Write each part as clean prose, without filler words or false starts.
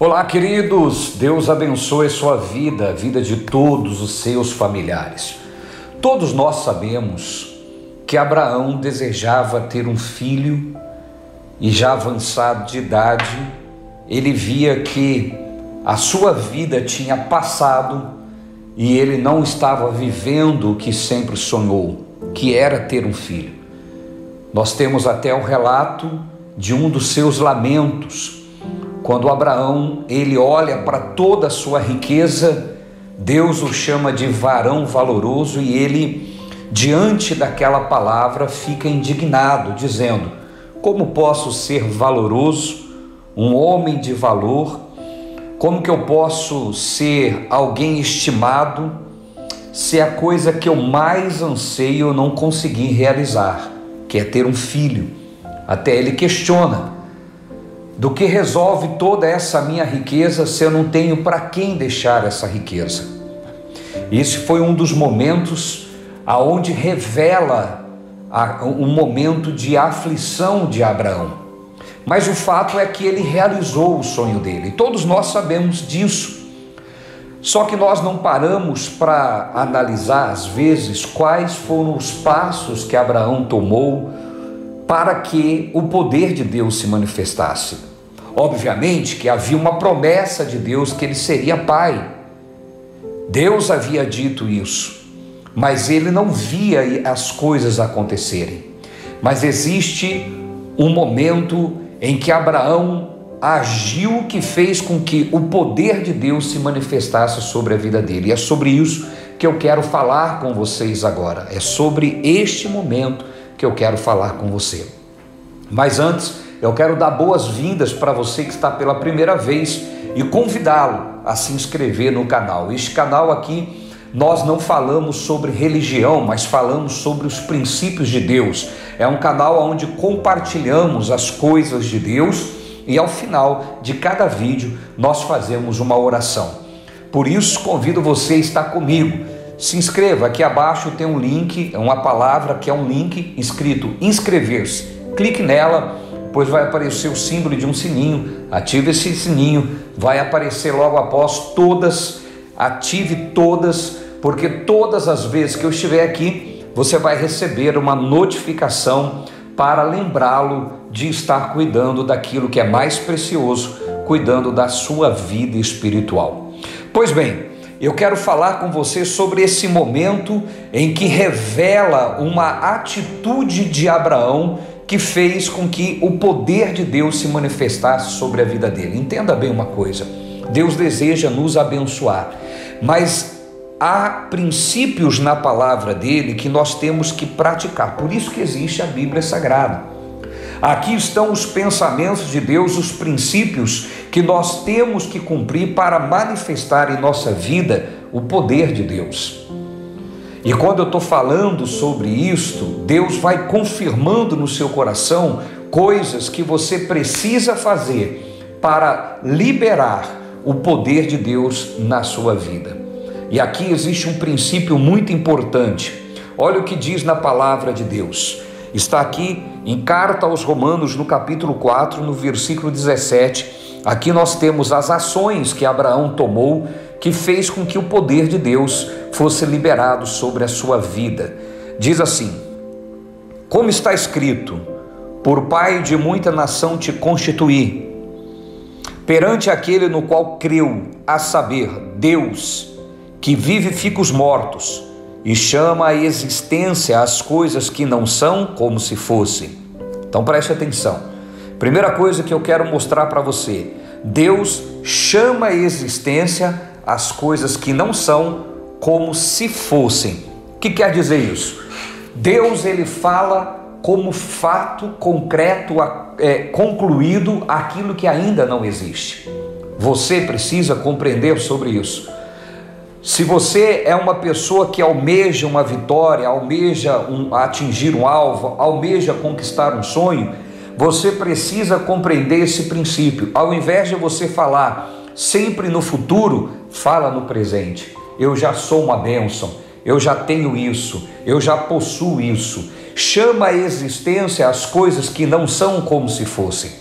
Olá, queridos, Deus abençoe sua vida, a vida de todos os seus familiares. Todos nós sabemos que Abraão desejava ter um filho e já avançado de idade, ele via que a sua vida tinha passado e ele não estava vivendo o que sempre sonhou, que era ter um filho. Nós temos até o relato de um dos seus lamentos, quando Abraão, ele olha para toda a sua riqueza, Deus o chama de varão valoroso e ele, diante daquela palavra, fica indignado, dizendo: como posso ser valoroso, um homem de valor? Como que eu posso ser alguém estimado, se a coisa que eu mais anseio eu não consegui realizar, que é ter um filho? Até ele questiona: do que resolve toda essa minha riqueza se eu não tenho para quem deixar essa riqueza? Esse foi um dos momentos aonde revela um momento de aflição de Abraão. Mas o fato é que ele realizou o sonho dele. Todos nós sabemos disso. Só que nós não paramos para analisar, às vezes, quais foram os passos que Abraão tomou para que o poder de Deus se manifestasse. Obviamente que havia uma promessa de Deus que ele seria pai. Deus havia dito isso, mas ele não via as coisas acontecerem. Mas existe um momento em que Abraão agiu que fez com que o poder de Deus se manifestasse sobre a vida dele. E é sobre isso que eu quero falar com vocês agora. É sobre este momento que eu quero falar com você. Mas antes, eu quero dar boas-vindas para você que está pela primeira vez e convidá-lo a se inscrever no canal. Este canal aqui, nós não falamos sobre religião, mas falamos sobre os princípios de Deus. É um canal onde compartilhamos as coisas de Deus e ao final de cada vídeo nós fazemos uma oração. Por isso, convido você a estar comigo. Se inscreva, aqui abaixo tem um link, uma palavra que é um link escrito inscrever-se. Clique nela, depois vai aparecer o símbolo de um sininho. Ative esse sininho, vai aparecer logo após todas. Ative todas, porque todas as vezes que eu estiver aqui, você vai receber uma notificação para lembrá-lo de estar cuidando daquilo que é mais precioso, cuidando da sua vida espiritual. Pois bem, eu quero falar com você sobre esse momento em que revela uma atitude de Abraão que fez com que o poder de Deus se manifestasse sobre a vida dele. Entenda bem uma coisa: Deus deseja nos abençoar, mas há princípios na palavra dele que nós temos que praticar. Por isso que existe a Bíblia Sagrada. Aqui estão os pensamentos de Deus, os princípios que nós temos que cumprir para manifestar em nossa vida o poder de Deus. E quando eu estou falando sobre isto, Deus vai confirmando no seu coração coisas que você precisa fazer para liberar o poder de Deus na sua vida. E aqui existe um princípio muito importante. Olha o que diz na palavra de Deus. Está aqui em Carta aos Romanos, no capítulo 4, no versículo 17. Aqui nós temos as ações que Abraão tomou, que fez com que o poder de Deus fosse liberado sobre a sua vida. Diz assim: como está escrito, por pai de muita nação te constituí, perante aquele no qual creu, a saber, Deus, que vivifica os mortos e chama à existência as coisas que não são como se fossem. Então preste atenção. Primeira coisa que eu quero mostrar para você: Deus chama à existência as coisas que não são como se fossem. O que quer dizer isso? Deus, ele fala como fato concreto, concluído, aquilo que ainda não existe. Você precisa compreender sobre isso. Se você é uma pessoa que almeja uma vitória, almeja atingir um alvo, almeja conquistar um sonho, você precisa compreender esse princípio. Ao invés de você falar sempre no futuro, fala no presente. Eu já sou uma bênção, eu já tenho isso, eu já possuo isso. Chama à existência as coisas que não são como se fossem.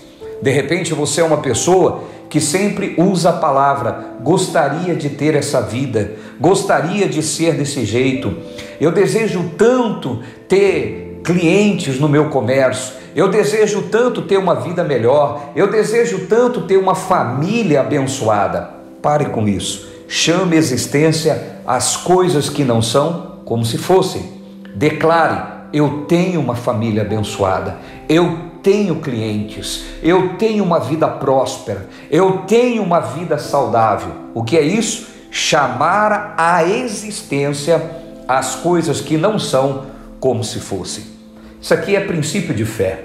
De repente você é uma pessoa que sempre usa a palavra: gostaria de ter essa vida, gostaria de ser desse jeito, eu desejo tanto ter clientes no meu comércio, eu desejo tanto ter uma vida melhor, eu desejo tanto ter uma família abençoada. Pare com isso. Chame existência as coisas que não são como se fossem. Declare: eu tenho uma família abençoada, eu tenho clientes, eu tenho uma vida próspera, eu tenho uma vida saudável. O que é isso? Chamar à existência as coisas que não são como se fossem. Isso aqui é princípio de fé.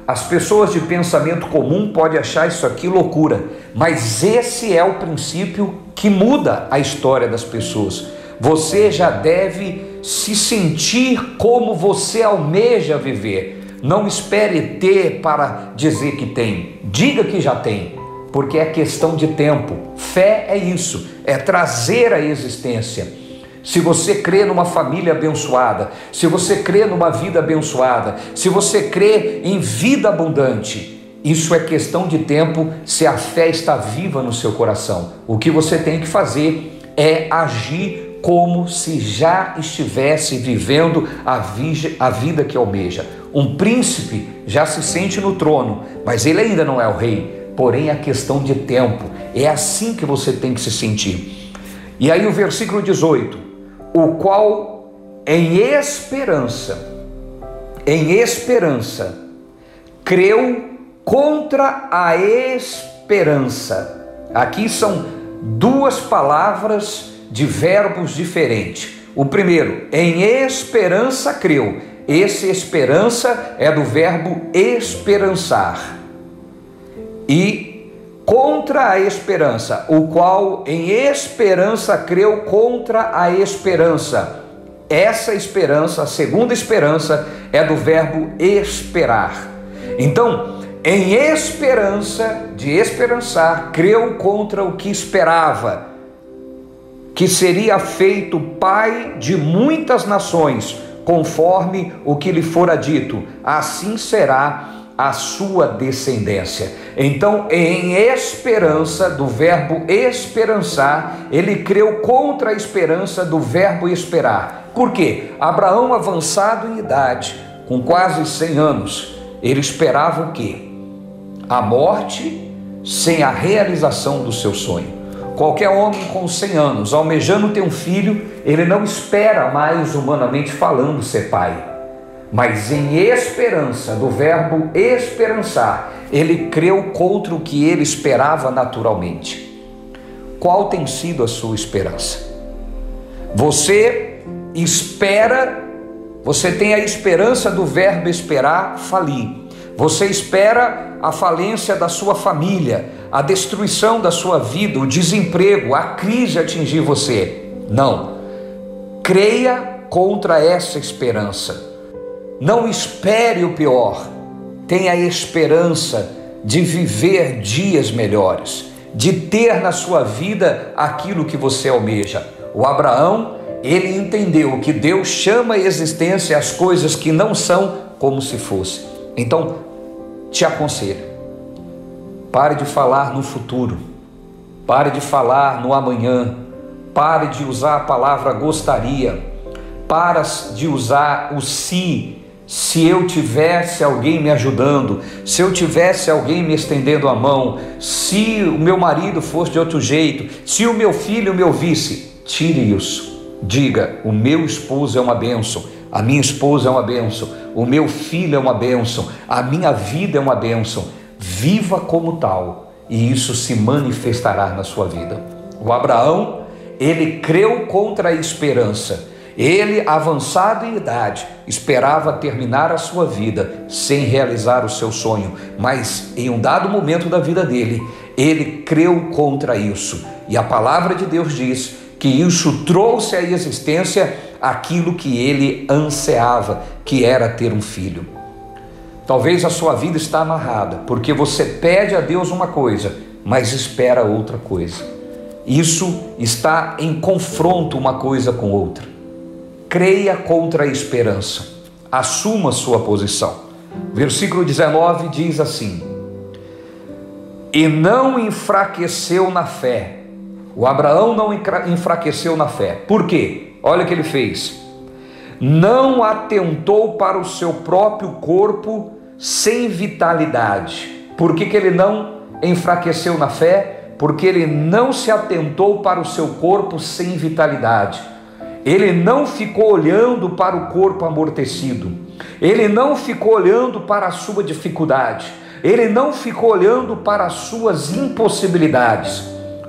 As pessoas de pensamento comum podem achar isso aqui loucura, mas esse é o princípio que muda a história das pessoas. Você já deve se sentir como você almeja viver. Não espere ter para dizer que tem. Diga que já tem, porque é questão de tempo. Fé é isso, é trazer a existência. Se você crê numa família abençoada, se você crê numa vida abençoada, se você crê em vida abundante, isso é questão de tempo se a fé está viva no seu coração. O que você tem que fazer é agir como se já estivesse vivendo a vida que almeja. Um príncipe já se sente no trono, mas ele ainda não é o rei, porém é questão de tempo. É assim que você tem que se sentir. E aí o versículo 18: o qual em esperança, creu contra a esperança. Aqui são duas palavras de verbos diferentes. O primeiro, em esperança creu. Esse esperança é do verbo esperançar. E contra a esperança, o qual em esperança creu contra a esperança. Essa esperança, a segunda esperança, é do verbo esperar. Então, em esperança, de esperançar, creu contra o que esperava, que seria feito pai de muitas nações, conforme o que lhe fora dito, assim será a sua descendência. Então, em esperança, do verbo esperançar, ele creu contra a esperança do verbo esperar. Por quê? Abraão, avançado em idade, com quase 100 anos, ele esperava o quê? A morte sem a realização do seu sonho. Qualquer homem com 100 anos, almejando ter um filho, ele não espera mais, humanamente falando, ser pai. Mas em esperança, do verbo esperançar, ele creu contra o que ele esperava naturalmente. Qual tem sido a sua esperança? Você espera, você tem a esperança do verbo esperar falir. Você espera a falência da sua família, a destruição da sua vida, o desemprego, a crise atingir você. Não. Creia contra essa esperança. Não espere o pior. Tenha a esperança de viver dias melhores, de ter na sua vida aquilo que você almeja. O Abraão, ele entendeu que Deus chama à existência as coisas que não são como se fosse. Então, te aconselho, pare de falar no futuro, pare de falar no amanhã, pare de usar a palavra gostaria, pare de usar o se eu tivesse alguém me ajudando, se eu tivesse alguém me estendendo a mão, se o meu marido fosse de outro jeito, se o meu filho me ouvisse. Tire isso. Diga: o meu esposo é uma bênção, a minha esposa é uma bênção, o meu filho é uma bênção, a minha vida é uma bênção. Viva como tal, e isso se manifestará na sua vida. O Abraão, ele creu contra a esperança. Ele, avançado em idade, esperava terminar a sua vida sem realizar o seu sonho, mas em um dado momento da vida dele, ele creu contra isso. E a palavra de Deus diz que isso trouxe à existência aquilo que ele ansiava, que era ter um filho. Talvez a sua vida está amarrada, porque você pede a Deus uma coisa, mas espera outra coisa. Isso está em confronto uma coisa com outra. Creia contra a esperança. Assuma sua posição. Versículo 19 diz assim: e não enfraqueceu na fé. O Abraão não enfraqueceu na fé. Por quê? Olha o que ele fez. Não atentou para o seu próprio corpo sem vitalidade. Por que ele não enfraqueceu na fé? Porque ele não se atentou para o seu corpo sem vitalidade. Ele não ficou olhando para o corpo amortecido. Ele não ficou olhando para a sua dificuldade. Ele não ficou olhando para as suas impossibilidades.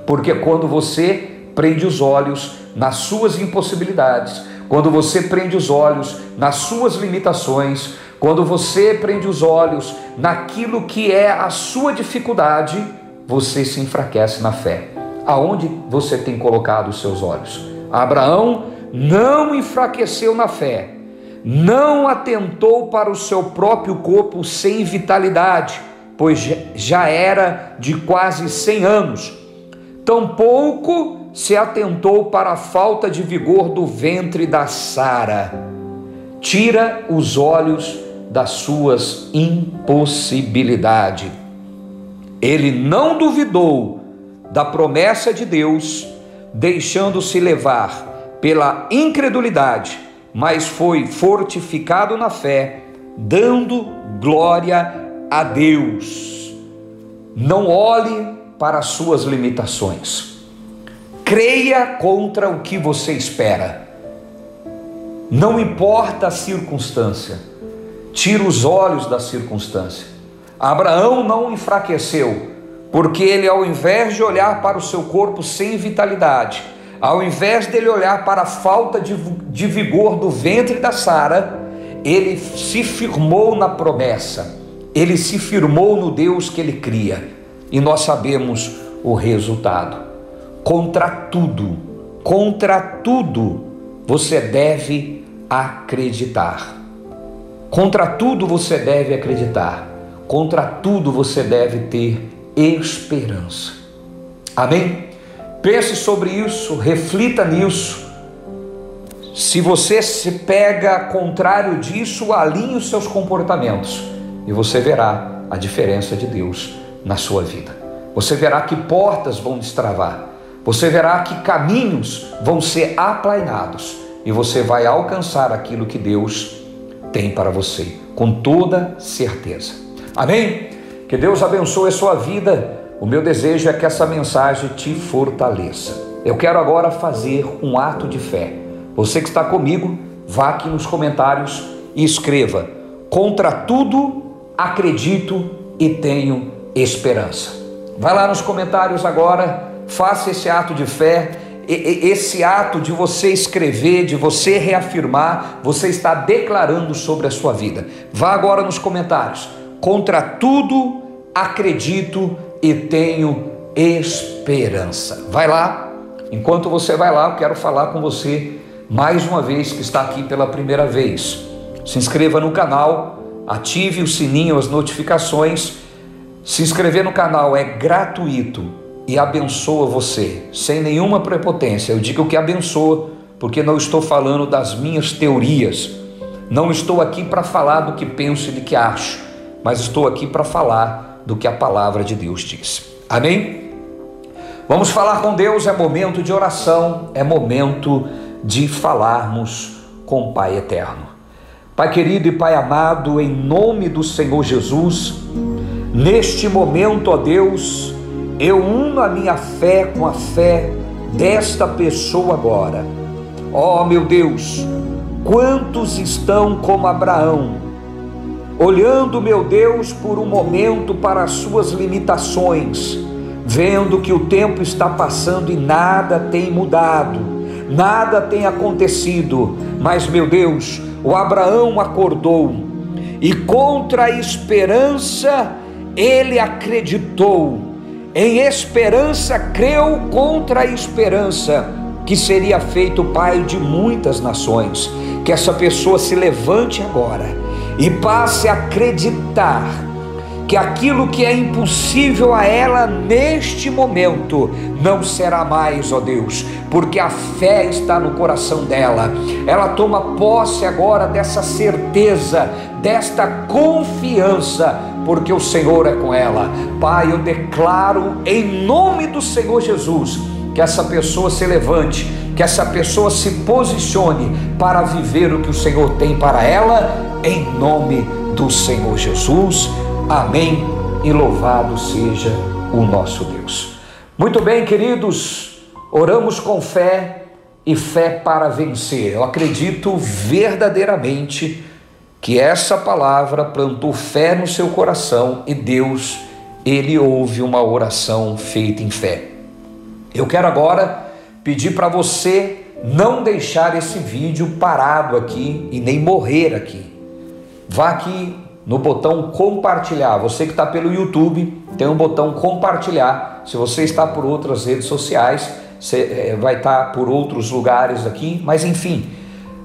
Porque quando você prende os olhos nas suas impossibilidades, quando você prende os olhos nas suas limitações, quando você prende os olhos naquilo que é a sua dificuldade, você se enfraquece na fé. Aonde você tem colocado os seus olhos? Abraão não enfraqueceu na fé, não atentou para o seu próprio corpo sem vitalidade, pois já era de quase 100 anos. Tampouco se atentou para a falta de vigor do ventre da Sara. Tira os olhos das suas impossibilidades. Ele não duvidou da promessa de Deus, deixando-se levar pela incredulidade, mas foi fortificado na fé, dando glória a Deus. Não olhe para as suas limitações. Creia contra o que você espera. Não importa a circunstância. Tira os olhos da circunstância. Abraão não enfraqueceu, porque ele, ao invés de olhar para o seu corpo sem vitalidade, ao invés dele olhar para a falta de vigor do ventre da Sara, ele se firmou na promessa. Ele se firmou no Deus que ele cria. E nós sabemos o resultado. Contra tudo, você deve acreditar. Contra tudo você deve acreditar. Contra tudo você deve ter esperança. Amém? Pense sobre isso, reflita nisso. Se você se pega contrário disso, alinhe os seus comportamentos e você verá a diferença de Deus na sua vida. Você verá que portas vão destravar. Você verá que caminhos vão ser aplainados e você vai alcançar aquilo que Deus tem para você, com toda certeza. Amém? Que Deus abençoe a sua vida. O meu desejo é que essa mensagem te fortaleça. Eu quero agora fazer um ato de fé. Você que está comigo, vá aqui nos comentários e escreva: contra tudo acredito e tenho esperança. Vai lá nos comentários agora, faça esse ato de fé, esse ato de você escrever, de você reafirmar, você está declarando sobre a sua vida. Vá agora nos comentários: contra tudo acredito e tenho esperança. Vai lá. Enquanto você vai lá, eu quero falar com você mais uma vez que está aqui pela primeira vez. Se inscreva no canal, ative o sininho, as notificações. Se inscrever no canal é gratuito e abençoa você, sem nenhuma prepotência. Eu digo que abençoa, porque não estou falando das minhas teorias. Não estou aqui para falar do que penso e do que acho, mas estou aqui para falar do que a palavra de Deus diz. Amém? Vamos falar com Deus, é momento de oração, é momento de falarmos com o Pai eterno. Pai querido e Pai amado, em nome do Senhor Jesus, neste momento, ó Deus, eu uno a minha fé com a fé desta pessoa agora. Ó meu Deus, quantos estão como Abraão, olhando, meu Deus, por um momento para as suas limitações, vendo que o tempo está passando e nada tem mudado, nada tem acontecido, mas, meu Deus, o Abraão acordou e contra a esperança ele acreditou, em esperança creu contra a esperança, que seria feito pai de muitas nações. Que essa pessoa se levante agora e passe a acreditar que aquilo que é impossível a ela neste momento não será mais, ó Deus, porque a fé está no coração dela. Ela toma posse agora dessa certeza, desta confiança, porque o Senhor é com ela. Pai, eu declaro em nome do Senhor Jesus que essa pessoa se levante, que essa pessoa se posicione para viver o que o Senhor tem para ela, em nome do Senhor Jesus. Amém e louvado seja o nosso Deus. Muito bem, queridos, oramos com fé e fé para vencer. Eu acredito verdadeiramente que essa palavra plantou fé no seu coração e Deus, Ele ouve uma oração feita em fé. Eu quero agora pedir para você não deixar esse vídeo parado aqui e nem morrer aqui. Vá aqui no botão compartilhar. Você que está pelo YouTube, tem um botão compartilhar. Se você está por outras redes sociais, você vai estar por outros lugares aqui, mas enfim,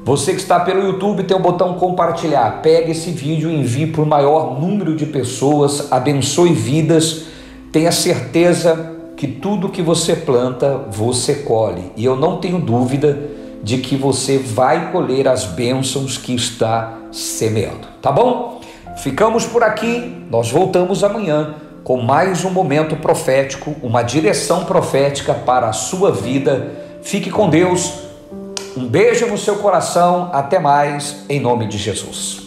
você que está pelo YouTube, tem o botão compartilhar. Pegue esse vídeo e envie para o maior número de pessoas, abençoe vidas. Tenha certeza que tudo que você planta, você colhe. E eu não tenho dúvida de que você vai colher as bênçãos que está semeando. Tá bom? Ficamos por aqui. Nós voltamos amanhã com mais um momento profético, uma direção profética para a sua vida. Fique com Deus. Um beijo no seu coração. Até mais, em nome de Jesus.